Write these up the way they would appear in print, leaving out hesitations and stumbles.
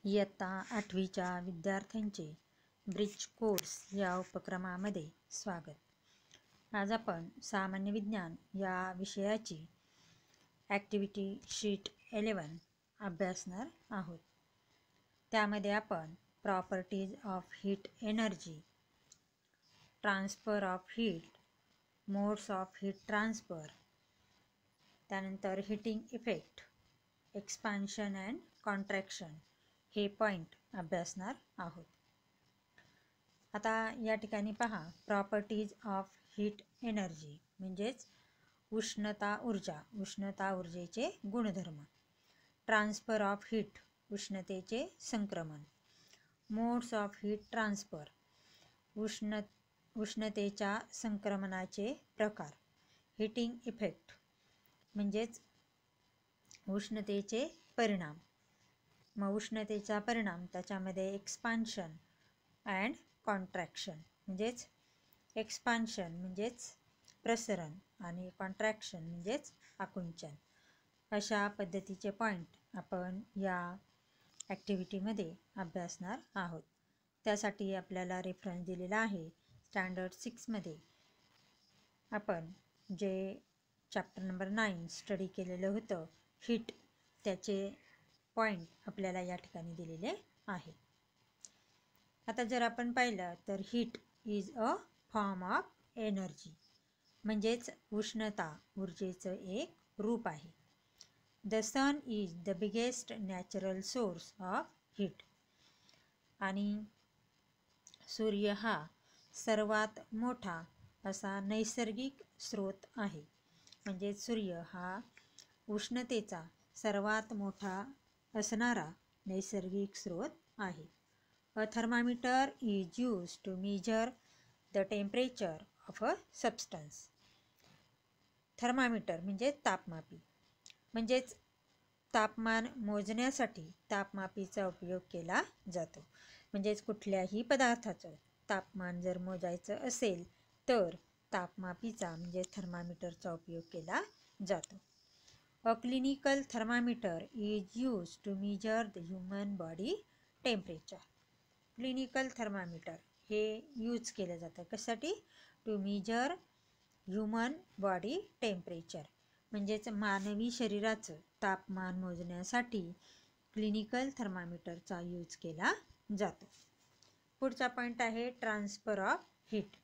इयत्ता 8वीच्या विद्यार्थ्यांचे bridge course या उपक्रमामध्ये स्वागत. आज आपण सामान्य विज्ञान या विषयाची ॲक्टिव्हिटी शीट 11 अभ्यासणार आहोत. त्यामध्ये आपण properties of heat energy, transfer of heat, modes of heat transfer, त्यानंतर heating effect, expansion and contraction हे पॉईंट अभ्यासणार आहोत. आता या ठिकाणी पहा, प्रॉपर्टीज ऑफ हीट एनर्जी म्हणजेच उष्णता ऊर्जेचे गुणधर्म, ट्रान्सफर ऑफ हीट उष्णतेचे संक्रमण, मोड्स ऑफ हीट ट्रान्सफर उष्णतेच्या संक्रमणाचे प्रकार, हीटिंग इफेक्ट म्हणजेच उष्णतेचे परिणाम, मग उष्णतेचा परिणाम त्याच्यामध्ये एक्सपान्शन अँड कॉन्ट्रॅक्शन म्हणजेच एक्सपान्शन म्हणजेच प्रसरण आणि कॉन्ट्रॅक्शन म्हणजेच आकुंचन. अशा पद्धतीचे पॉईंट आपण या ॲक्टिव्हिटीमध्ये अभ्यासणार आहोत. त्यासाठी आपल्याला रेफरन्स दिलेला आहे. स्टँडर्ड 6मध्ये आपण जे चॅप्टर नंबर 9 स्टडी केलेलं होतं हीट, त्याचे पॉईंट आपल्याला या ठिकाणी दिलेले आहे. आता जर आपण पाहिलं तर heat is a form of energy म्हणजेच उष्णता ऊर्जेचं एक रूप आहे. The sun is the biggest natural source of heat आणि सूर्य हा सर्वात मोठा असा नैसर्गिक स्रोत आहे. म्हणजे सूर्य हा उष्णतेचा सर्वात मोठा असणारा नैसर्गिक स्रोत आहे. A thermometer is used to measure the temperature of a substance. Thermometer म्हणजे तापमापी, म्हणजेच तापमान मोजण्यासाठी तापमापीचा उपयोग केला जातो. म्हणजेच कुठल्याही पदार्थाचं तापमान जर मोजायचं असेल तर तापमापीचा म्हणजे थर्मामीटरचा उपयोग केला जातो. A clinical thermometer is used to measure the human body temperature. Clinical thermometer हे यूज केलं जातं कशासाठी? To measure human body temperature म्हणजेच मानवी शरीराचं तापमान मोजण्यासाठी क्लिनिकल थर्मामीटरचा यूज केला जातो. पुढचा पॉईंट आहे ट्रान्सफर ऑफ हीट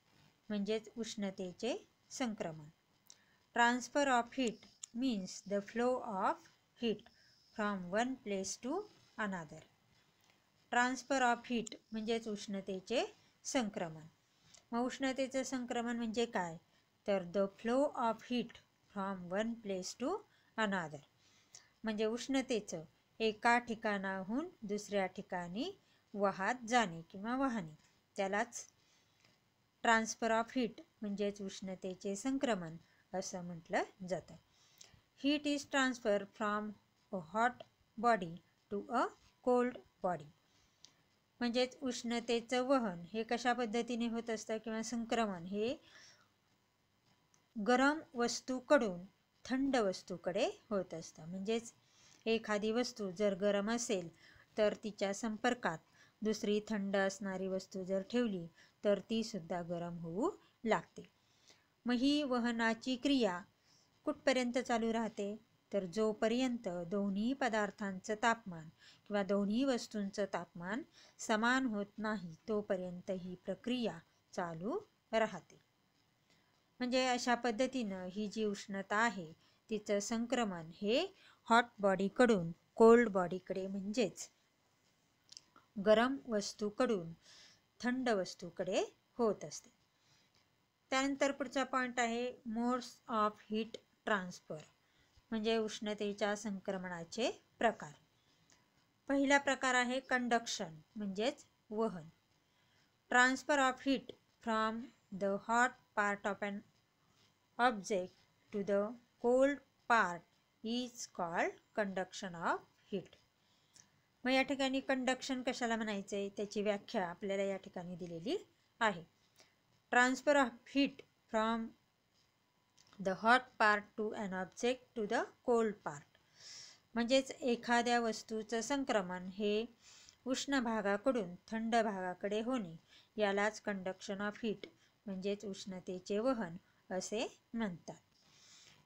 म्हणजेच उष्णतेचे संक्रमण. Transfer of heat means the flow of heat from one place to another. Transfer of heat म्हणजेच उष्णतेचे संक्रमण. मग उष्णतेचे संक्रमण म्हणजे काय? तर the flow of heat from one place to another म्हणजे उष्णतेचं एका ठिकाणाहून दुसऱ्या ठिकाणी वाहत जाणे किंवा वाहने, त्यालाच ट्रान्सफर ऑफ हीट म्हणजेच उष्णतेचे संक्रमण असं म्हटलं जातं. Heat is transferred from a hot body to a cold body. म्हणजेच उष्णतेचं वहन हे कशा पद्धतीने होत असतं किंवा संक्रमण हे गरम वस्तूकडून थंड वस्तूकडे होत असतं. म्हणजेच एखादी वस्तू जर गरम असेल तर तिच्या संपर्कात दुसरी थंड असणारी वस्तू जर ठेवली तर ती सुद्धा गरम होऊ लागते. मग ही वहनाची क्रिया कुठपर्यंत चालू राहते? तर जोपर्यंत दोन्ही पदार्थांचं तापमान किंवा दोन्ही वस्तूंचं तापमान समान होत नाही तोपर्यंत ही प्रक्रिया चालू राहते. म्हणजे अशा पद्धतीनं ही जी उष्णता आहे तिचं संक्रमण हे हॉट बॉडीकडून कोल्ड बॉडीकडे म्हणजेच गरम वस्तूकडून थंड वस्तूकडे होत असते. त्यानंतर पुढचा पॉईंट आहे मोड्स ऑफ हीट ट्रान्सफर म्हणजे उष्णतेच्या संक्रमणाचे प्रकार. पहिला प्रकार आहे कंडक्शन म्हणजेच वहन. Transfer of heat from the hot part of an object to the cold part is called conduction of heat. मग या ठिकाणी कंडक्शन कशाला म्हणायचं आहे त्याची व्याख्या आपल्याला या ठिकाणी दिलेली आहे. Transfer of heat from the hot part to an object to the cold part म्हणजेच एखाद्या वस्तूचं संक्रमण हे उष्ण भागाकडून थंड भागाकडे होणे यालाच कंडक्शन ऑफ हीट म्हणजेच उष्णतेचे वहन असे म्हणतात.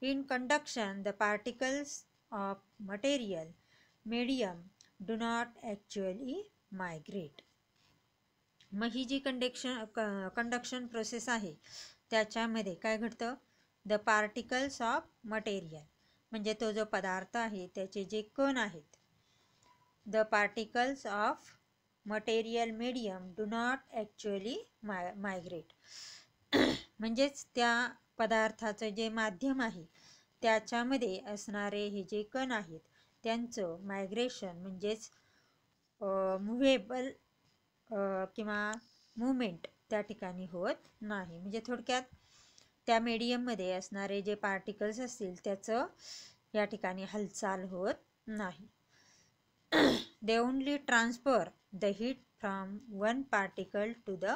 In conduction the particles of material medium do not actually migrate. मग ही जी कंडक्शन प्रोसेस आहे त्याच्यामध्ये काय घडतं, द पार्टिकल्स ऑफ मटेरियल म्हणजे तो जो पदार्थ आहे त्याचे जे कण आहेत, the particles of material medium do not actually migrate म्हणजेच त्या पदार्थाचं जे माध्यम आहे त्याच्यामध्ये असणारे हे जे कण आहेत त्यांचं मायग्रेशन म्हणजेच मुव्हेबल किंवा मुवमेंट त्या ठिकाणी होत नाही. म्हणजे थोडक्यात त्या मीडियममध्ये असणारे जे पार्टिकल्स असतील त्याचं या ठिकाणी हालचाल होत नाही. They only transfer the heat from one particle to the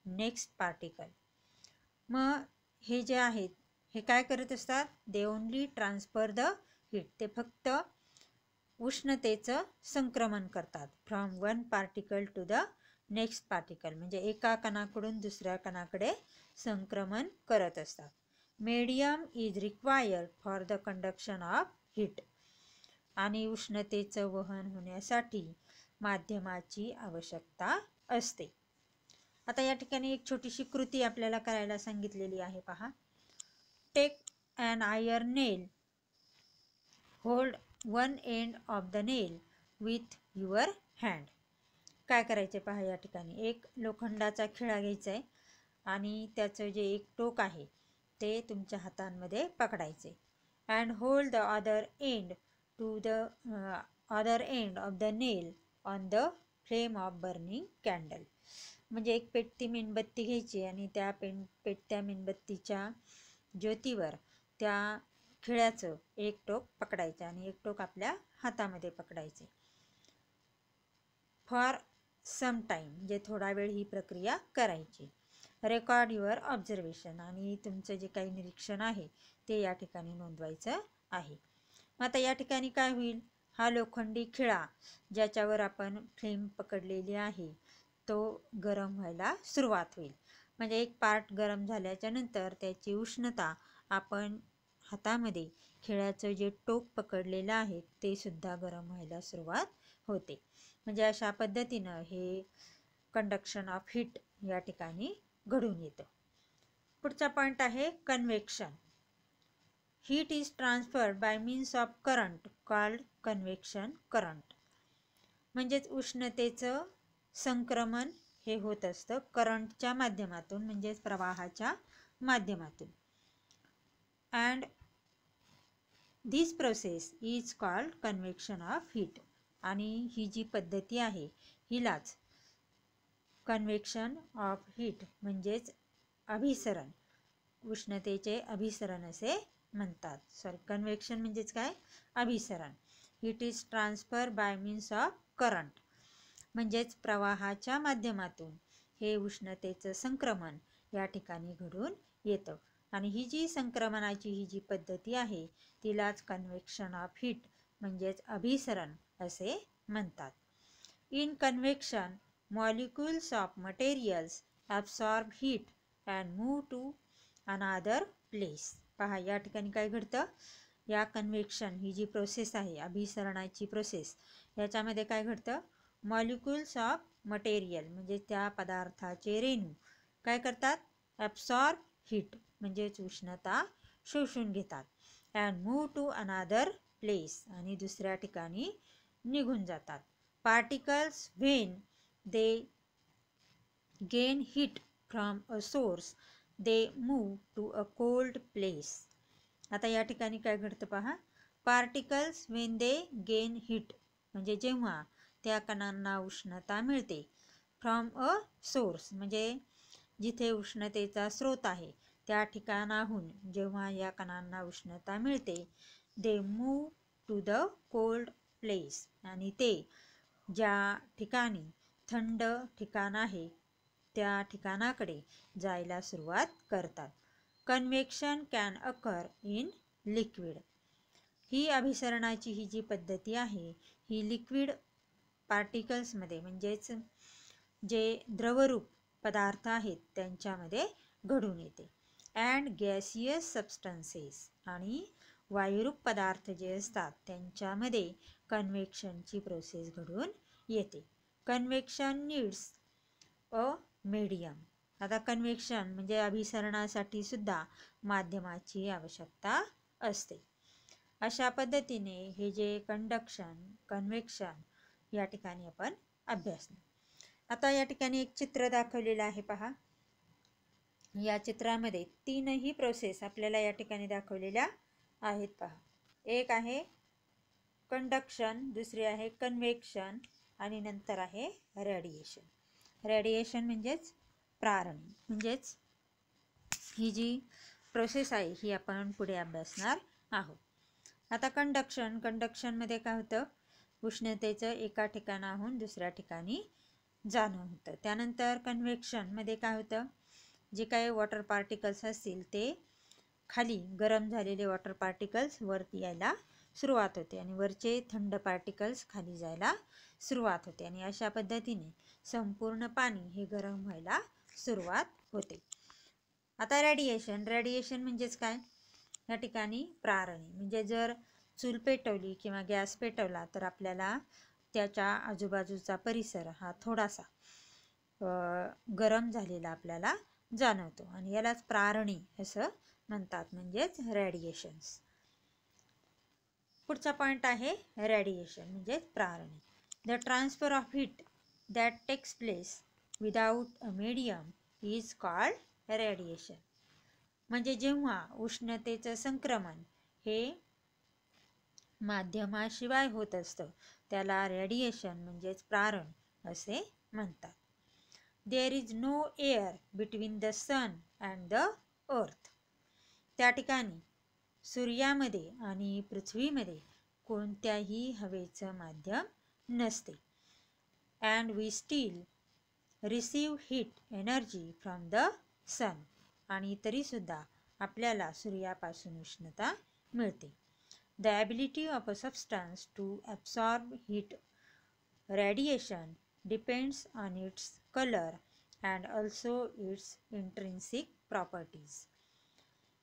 next particle. मग हे जे आहेत हे काय करत असतात, they only transfer the heat, ते फक्त उष्णतेचं संक्रमण करतात. From one particle to the next particle म्हणजे एका कणाकडून दुसऱ्या कणाकडे संक्रमण करत असतात. Medium is required for the conduction of heat आणि उष्णतेचं वहन होण्यासाठी माध्यमाची आवश्यकता असते. आता या ठिकाणी एक छोटीशी कृती आपल्याला करायला सांगितलेली आहे पहा. Take an iron nail, hold one end of the nail with your hand. काय करायचे पहा, या ठिकाणी एक लोखंडाचा खिळा घ्यायचा आहे आणि त्याचं जे एक टोक आहे ते तुमच्या हातांमध्ये पकडायचे. And hold the other end to the other end of the nail on the flame of burning candle. म्हणजे एक पेटती मेणबत्ती घ्यायची आणि त्या पेटत्या मेणबत्तीच्या ज्योतीवर त्या खिळ्याचं एक टोक पकडायचं आणि एक टोक आपल्या हातामध्ये पकडायचे. फॉर सम टाईम म्हणजे थोडा वेळ ही प्रक्रिया करायची. रेकॉर्ड युअर ऑब्झर्वेशन आणि तुमचं जे काही निरीक्षण आहे ते या ठिकाणी नोंदवायचं आहे. आता या ठिकाणी काय होईल, हा लोखंडी खिळा ज्याच्यावर आपण फ्लेम पकडलेली आहे तो गरम व्हायला सुरुवात होईल. म्हणजे एक पार्ट गरम झाल्याच्या नंतर त्याची उष्णता आपण हातामध्ये खिळ्याचं जे टोक पकडलेलं आहे ते सुद्धा गरम व्हायला सुरुवात होते. म्हणजे अशा पद्धतीनं हे कंडक्शन ऑफ हीट या ठिकाणी घडून येतं. पुढचा पॉईंट आहे convection. Heat is transferred bye means of current called convection current. म्हणजेच उष्णतेचं संक्रमण हे होत असतं करंटच्या माध्यमातून म्हणजेच प्रवाहाच्या माध्यमातून. And this process is called convection of heat. आणि ही जी पद्धती आहे हिलाच कन्व्हेक्शन ऑफ हीट म्हणजेच अभिसरण, उष्णतेचे अभिसरण असे म्हणतात. कन्व्हेक्शन म्हणजेच काय, अभिसरण. Heat is transfer bye means of current म्हणजेच प्रवाहाच्या माध्यमातून हे उष्णतेचं संक्रमण या ठिकाणी घडून येतं. आणि ही जी संक्रमणाची ही जी पद्धती आहे तिलाच कन्व्हेक्शन ऑफ हीट म्हणजेच अभिसरण असे म्हणतात. In convection molecules of materials absorb heat and move to another place. पहा या ठिकाणी काय घडतं, या कन्व्हेक्शन ही जी प्रोसेस आहे अभिसरणाची प्रोसेस याच्यामध्ये काय घडतं, मॉलिक्युल्स ऑफ मटेरियल म्हणजे त्या पदार्थाचे रेणू काय करतात, ॲब्सॉर्ब हीट म्हणजेच उष्णता शोषून घेतात. And move to another place आणि दुसऱ्या ठिकाणी निघून जातात. Particles when they gain heat from a source they move to a cold place. आता या ठिकाणी काय घडतं पहा, particles when they gain heat म्हणजे जेव्हा त्या कणांना उष्णता मिळते, फ्रॉम अ सोर्स म्हणजे जिथे उष्णतेचा स्रोत आहे त्या ठिकाणाहून जेव्हा या कणांना उष्णता मिळते, they move to the cold place आणि ते ज्या ठिकाणी थंड ठिकाण आहे त्या ठिकाणाकडे जायला सुरुवात करतात. Convection can occur in liquid. ही अभिसरणाची ही जी पद्धती आहे ही लिक्विड पार्टिकल्समध्ये म्हणजेच जे द्रवरूप पदार्थ आहेत त्यांच्यामध्ये घडून येते. अँड गॅसियस सबस्टन्सेस आणि वायुरूप पदार्थ जे असतात त्यांच्यामध्ये कन्व्हेक्शनची प्रोसेस घडून येते. Convection needs a medium. आता कन्व्हेक्शन म्हणजे अभिसरणासाठी सुद्धा माध्यमाची आवश्यकता असते. अशा पद्धतीने हे जे कंडक्शन, कन्व्हेक्शन या ठिकाणी आपण अभ्यासलं. आता या ठिकाणी एक चित्र दाखवलेलं आहे पहा. या चित्रामध्ये तीनही प्रोसेस आपल्याला या ठिकाणी दाखवलेल्या आहेत पहा. एक आहे कंडक्शन, दुसरी आहे कन्व्हेक्शन आणि नंतर आहे रेडिएशन. रेडिएशन म्हणजेच प्रारणी. म्हणजेच ही जी प्रोसेस आहे ही आपण पुढे अभ्यासणार आहोत. आता कंडक्शनमध्ये काय होतं, उष्णतेचं एका ठिकाणाहून दुसऱ्या ठिकाणी जाणं होतं. त्यानंतर कन्व्हेक्शनमध्ये काय होतं, जे काही वॉटर पार्टिकल्स असतील ते खाली गरम झालेले वॉटर पार्टिकल्स वरती यायला सुरुवात होते आणि वरचे थंड पार्टिकल्स खाली जायला सुरुवात होते आणि अशा पद्धतीने संपूर्ण पाणी हे गरम व्हायला सुरुवात होते. आता रेडिएशन म्हणजेच काय, या ठिकाणी प्रारणी. म्हणजे जर चूल पेटवली किंवा गॅस पेटवला तर आपल्याला त्याच्या आजूबाजूचा परिसर हा थोडासा गरम झालेला आपल्याला जाणवतो आणि यालाच प्रारणी असं म्हणतात, म्हणजेच रेडिएशन्स. पुढचा पॉइंट आहे रेडिएशन म्हणजेच प्रारणी. The transfer of heat that takes place without a medium is called radiation. म्हणजे जेव्हा उष्णतेचं संक्रमण हे माध्यमाशिवाय होत असतं त्याला रेडिएशन म्हणजेच प्रारण असे म्हणतात. There is no air between the sun and the earth. त्या ठिकाणी सूर्यामध्ये आणि पृथ्वीमध्ये कोणत्याही हवेचं माध्यम नसते. And we still receive heat energy from the sun. आणि तरीसुद्धा आपल्याला सूर्यापासून उष्णता मिळते. The ability of a substance to absorb heat radiation depends on its color and also its intrinsic properties.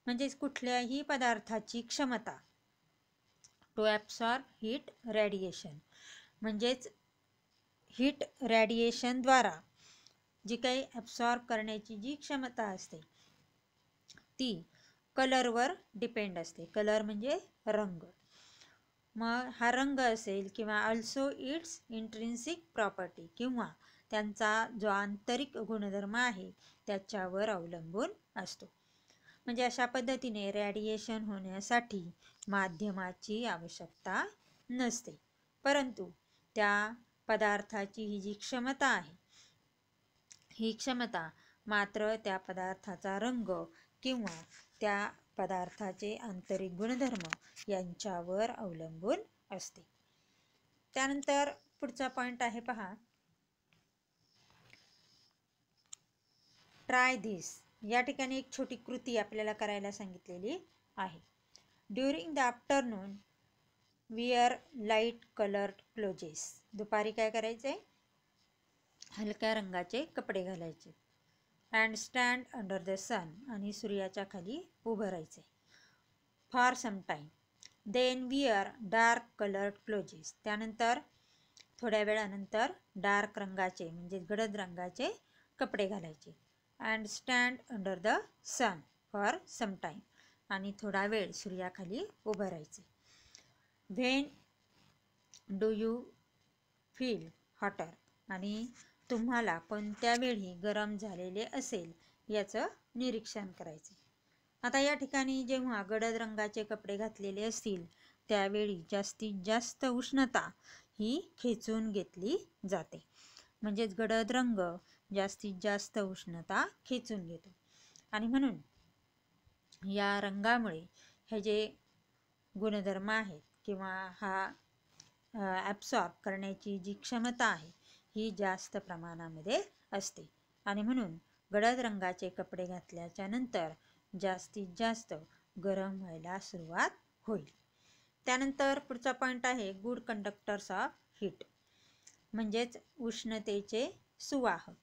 म्हणजेच कुठल्याही पदार्थाची क्षमता टू ॲब्सॉर्ब हीट रेडिएशन म्हणजेच हीट रेडिएशनद्वारा जी काही ॲब्सॉर्ब करण्याची जी क्षमता असते ती कलरवर डिपेंड असते. कलर म्हणजे रंग. मग हा रंग असेल किंवा अल्सो इट्स इंट्रिन्सिक प्रॉपर्टी किंवा त्यांचा जो आंतरिक गुणधर्म आहे त्याच्यावर अवलंबून असतो. म्हणजे अशा पद्धतीने रेडिएशन होण्यासाठी माध्यमाची आवश्यकता नसते, परंतु त्या पदार्थाची ही जी क्षमता आहे ही क्षमता मात्र त्या पदार्थाचा रंग किंवा त्या पदार्थाचे आंतरिक गुणधर्म यांच्यावर अवलंबून असते. त्यानंतर पुढचा पॉइंट आहे पहा, ट्राय धिस. या ठिकाणी एक छोटी कृती आपल्याला करायला सांगितलेली आहे. During the afternoon wear light coloured clothes. दुपारी काय करायचे, हलक्या रंगाचे कपडे घालायचे. And stand under the sun. आणि सूर्याच्या खाली उभं राहायचे. For some time. Then wear dark coloured clothes. त्यानंतर थोड्या वेळानंतर डार्क रंगाचे म्हणजे गडद रंगाचे कपडे घालायचे. And stand under the sun for some time. आणि थोडा वेळ सूर्याखाली उभं राहायचे. When do you feel hotter. आणि तुम्हाला कोणत्या वेळी गरम झालेले असेल याचं निरीक्षण करायचे. आता या ठिकाणी जेव्हा गडद रंगाचे कपडे घातलेले असतील त्यावेळी जास्तीत जास्त उष्णता ही खेचून घेतली जाते. म्हणजेच गडद रंग जास्तीत जास्त उष्णता खेचून घेतो आणि म्हणून या रंगामुळे हे जे गुणधर्म आहेत किंवा हा ॲब्सॉर्ब करण्याची जी क्षमता आहे ही जास्त प्रमाणामध्ये असते आणि म्हणून गडद रंगाचे कपडे घातल्याच्या नंतर जास्तीत जास्त गरम व्हायला सुरुवात होईल. त्यानंतर पुढचा पॉइंट आहे गुड कंडक्टर्स ऑफ हीट. म्हणजेच उष्णतेचे सुवाहक.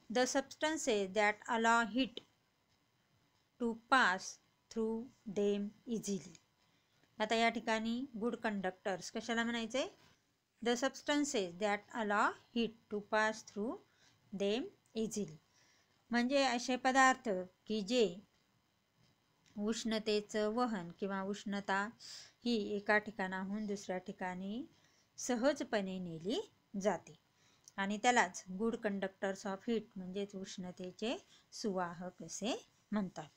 The substances that allow heat to pass through them easily. आता या ठिकाणी गुड कंडक्टर्स कशाला म्हणायचे? The substances that allow heat to pass through them easily, म्हणजे असे पदार्थ की जे उष्णतेचं वहन किंवा उष्णता ही एका ठिकाणाहून दुसऱ्या ठिकाणी सहजपणे नेली जाते, आणि त्यालाच गुड कंडक्टर्स ऑफ हीट म्हणजेच उष्णतेचे सुवाहक असे म्हणतात.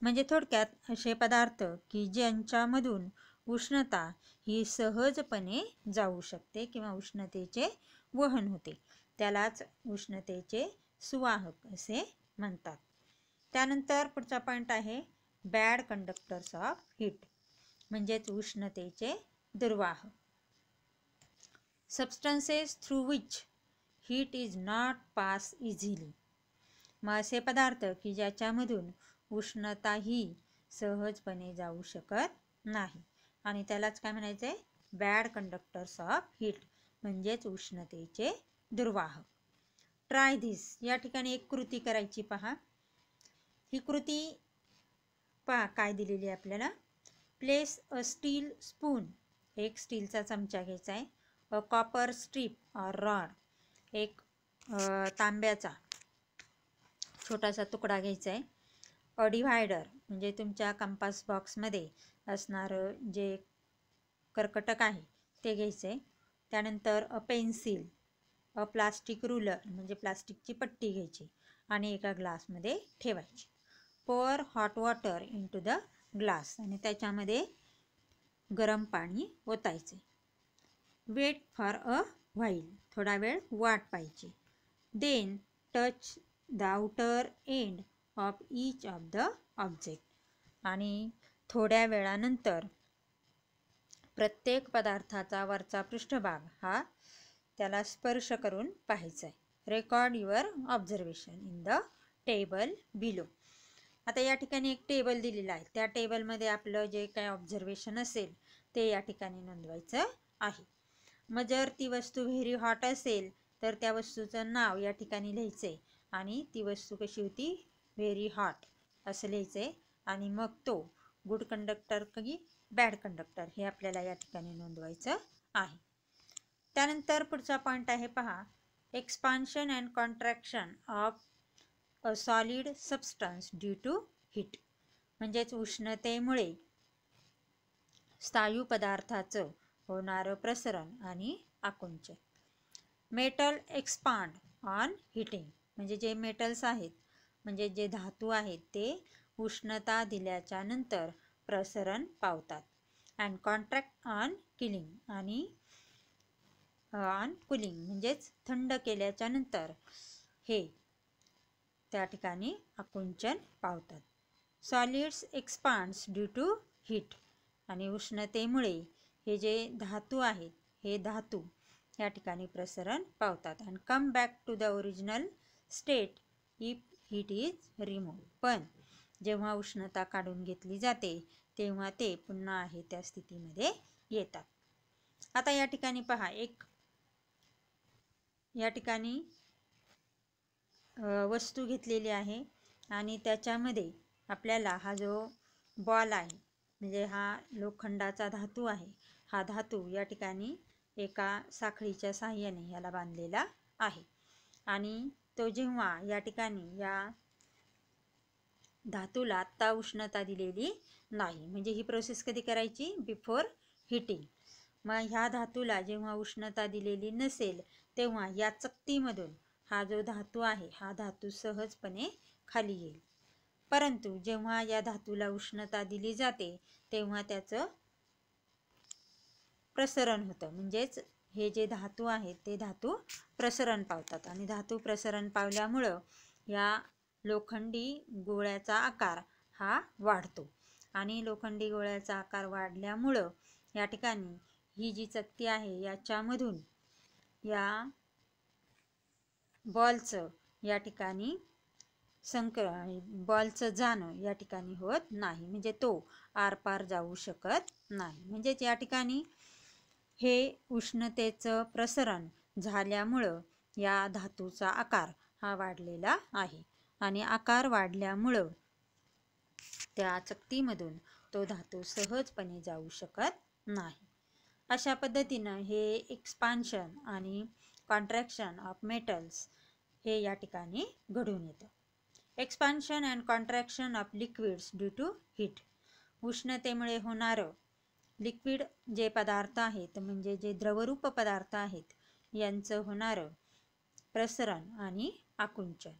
म्हणजे थोडक्यात असे पदार्थ की ज्यांच्यामधून उष्णता ही सहजपणे जाऊ शकते किंवा उष्णतेचे वहन होते, त्यालाच उष्णतेचे सुवाहक असे म्हणतात. त्यानंतर पुढचा पॉईंट आहे बॅड कंडक्टर्स ऑफ हीट, म्हणजेच उष्णतेचे दुर्वाहक. Substances through which heat is not pass easily. मग असे पदार्थ की ज्याच्यामधून उष्णता ही सहजपणे जाऊ शकत नाही, आणि त्यालाच काय म्हणायचं आहे? बॅड कंडक्टर्स ऑफ हीट, म्हणजेच उष्णतेचे दुर्वाहक. Try this. या ठिकाणी एक कृती करायची पहा. ही कृती पहा काय दिलेली आहे आपल्याला. प्लेस अ स्टील स्पून, एक स्टीलचा चमचा घ्यायचा आहे. A copper strip or rod, एक तांब्याचा छोटासा तुकडा घ्यायचा आहे. अ डिव्हायडर, म्हणजे तुमच्या कंपास बॉक्समध्ये असणारं जे कर्कटक आहे ते घ्यायचं आहे. त्यानंतर a pencil, a plastic ruler, म्हणजे प्लास्टिकची पट्टी घ्यायची आणि एका ग्लासमध्ये ठेवायची. Pour hot water into the glass, आणि त्याच्यामध्ये गरम पाणी ओतायचे. वेट फॉर अ व्हाईल, थोडा वेळ वाट पाहिजे. Then touch the outer end of each of the object, आणि थोड्या वेळानंतर प्रत्येक पदार्थाचा वरचा पृष्ठभाग हा त्याला स्पर्श करून पाहायचा आहे. Record your observation in the table below. आता या ठिकाणी एक टेबल दिलेला आहे, त्या टेबलमध्ये आपलं जे काही ऑब्झर्वेशन असेल ते या ठिकाणी नोंदवायचं आहे. मग जर ती वस्तू व्हेरी हॉट असेल तर त्या वस्तूचं नाव या ठिकाणी लिहायचं आहे, आणि ती वस्तू कशी होती? व्हेरी हॉट असं लिहायचं आहे. आणि मग तो गुड कंडक्टर की बॅड कंडक्टर हे आपल्याला या ठिकाणी नोंदवायचं आहे. त्यानंतर पुढचा पॉईंट आहे पहा. Expansion and contraction of a solid substance due to heat, म्हणजेच उष्णतेमुळे स्थायू पदार्थाचं होणारं प्रसरण आणि आकुंचन. मेटल एक्सपांड ऑन हिटिंग, म्हणजे जे मेटल्स आहेत म्हणजे जे धातू आहेत ते उष्णता दिल्याच्या नंतर प्रसरण पावतात. अँड कॉन्ट्रॅक्ट ऑन किलिंग, आणि ऑन कुलिंग म्हणजेच थंड केल्याच्या नंतर हे त्या ठिकाणी आकुंचन पावतात. Solids expands due to heat, आणि उष्णतेमुळे हे जे धातू आहेत हे धातू या ठिकाणी प्रसरण पावतात. And come back to the original state if heat is remove, पण जेव्हा उष्णता काढून घेतली जाते तेव्हा ते पुन्हा आहे त्या स्थितीमध्ये येतात. आता या ठिकाणी पहा, एक या ठिकाणी वस्तू घेतलेली आहे आणि त्याच्यामध्ये आपल्याला हा जो बॉल आहे म्हणजे हा लोखंडाचा धातू आहे, हा धातू या ठिकाणी एका साखळीच्या साहाय्याने याला बांधलेला आहे. आणि तो जेव्हा या ठिकाणी या धातूला आत्ता उष्णता दिलेली नाही, म्हणजे ही प्रोसेस कधी करायची? Before heating. मग ह्या धातूला जेव्हा उष्णता दिलेली नसेल तेव्हा या चकतीमधून हा जो धातू आहे हा धातू सहजपणे खाली येईल. परंतु जेव्हा या धातूला उष्णता दिली जाते तेव्हा त्याचं प्रसरण होतं, म्हणजेच हे जे धातू आहेत ते धातू प्रसरण पावतात, आणि धातू प्रसरण पावल्यामुळं या लोखंडी गोळ्याचा आकार हा वाढतो, आणि लोखंडी गोळ्याचा आकार वाढल्यामुळं या ठिकाणी ही जी चकती आहे याच्यामधून या बॉलचं या ठिकाणी बॉलचं जाणं या ठिकाणी होत नाही, म्हणजे तो आरपार जाऊ शकत नाही. म्हणजेच या ठिकाणी हे उष्णतेचं प्रसरण झाल्यामुळं या धातूचा आकार हा वाढलेला आहे आणि आकार वाढल्यामुळं त्या चकतीमधून तो धातू सहजपणे जाऊ शकत नाही. अशा पद्धतीनं हे एक्सपान्शन आणि कॉन्ट्रॅक्शन ऑफ मेटल्स हे या ठिकाणी घडून येतं. Expansion and contraction of liquids due to heat. उष्णतेमुळे होणारं लिक्विड जे पदार्थ आहेत म्हणजे जे द्रवरूप पदार्थ आहेत यांचं होणारं प्रसरण आणि आकुंचन.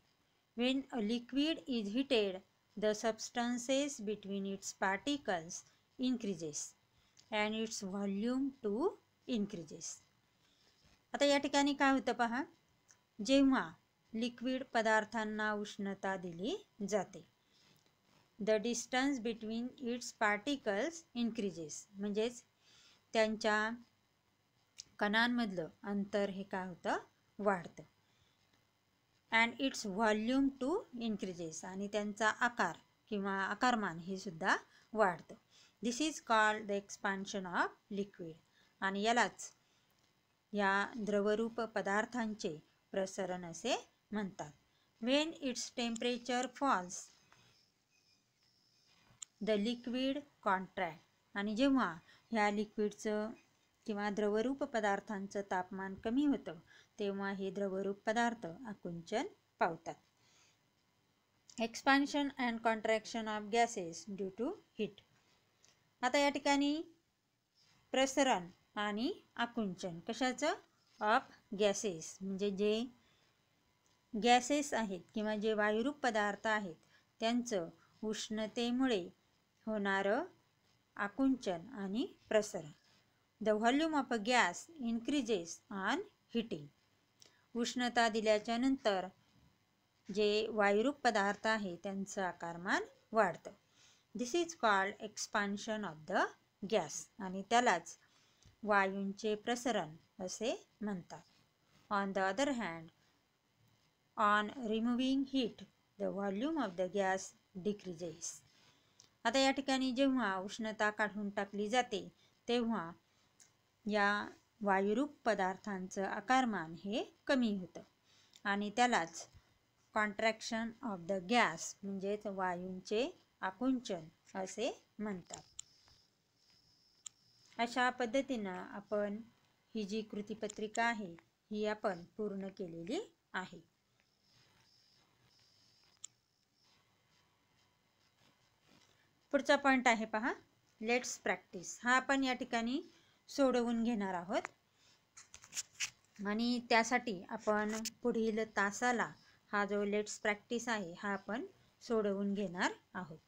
When a liquid is heated, the substances between its particles increases and its volume too increases. आता या ठिकाणी काय होतं पहा, जेव्हा लिक्विड पदार्थांना उष्णता दिली जाते, the distance between its particles increases, म्हणजेच त्यांच्या कणांमधलं अंतर हे काय होतं, वाढतं. And its volume too increases, आणि त्यांचा आकार किंवा आकारमान हे सुद्धा वाढतं. This is called the expansion of liquid, आणि यालाच या द्रवरूप पदार्थांचे प्रसरण असे म्हणतात. When its temperature falls the liquid contract, आणि जेव्हा ह्या लिक्विडचं किंवा द्रवरूप पदार्थांचं तापमान कमी होतं तेव्हा हे द्रवरूप पदार्थ आकुंचन पावतात. Expansion and contraction of gases due to heat. आता या ठिकाणी प्रसरण आणि आकुंचन कशाचं, ऑफ गॅसेस, म्हणजे जे गॅसेस आहेत किंवा जे वायुरूप पदार्थ आहेत त्यांचं उष्णतेमुळे होणारं आकुंचन आणि प्रसरण. The volume of a gas increases on heating. उष्णता दिल्याच्या नंतर जे वायुरूप पदार्थ आहे त्यांचं आकारमान वाढतं. This is called expansion of the gas, आणि त्यालाच वायूंचे प्रसरण असे म्हणतात. On the other hand, on removing heat the volume of the gas decreases. आता या ठिकाणी जेव्हा उष्णता काढून टाकली जाते तेव्हा या वायुरूप पदार्थांचं आकारमान हे कमी होतं, आणि त्यालाच कॉन्ट्रॅक्शन ऑफ द गॅस म्हणजेच वायूंचे आकुंचन असे म्हणतात. अशा पद्धतीनं आपण ही जी कृतीपत्रिका आहे ही आपण पूर्ण केलेली आहे. पुढचा पॉईंट आहे पहा, लेट्स प्रॅक्टिस. हा आपण या ठिकाणी सोडवून घेणार आहोत, आणि त्यासाठी आपण पुढील तासाला हा जो लेट्स प्रॅक्टिस आहे हा आपण सोडवून घेणार आहोत.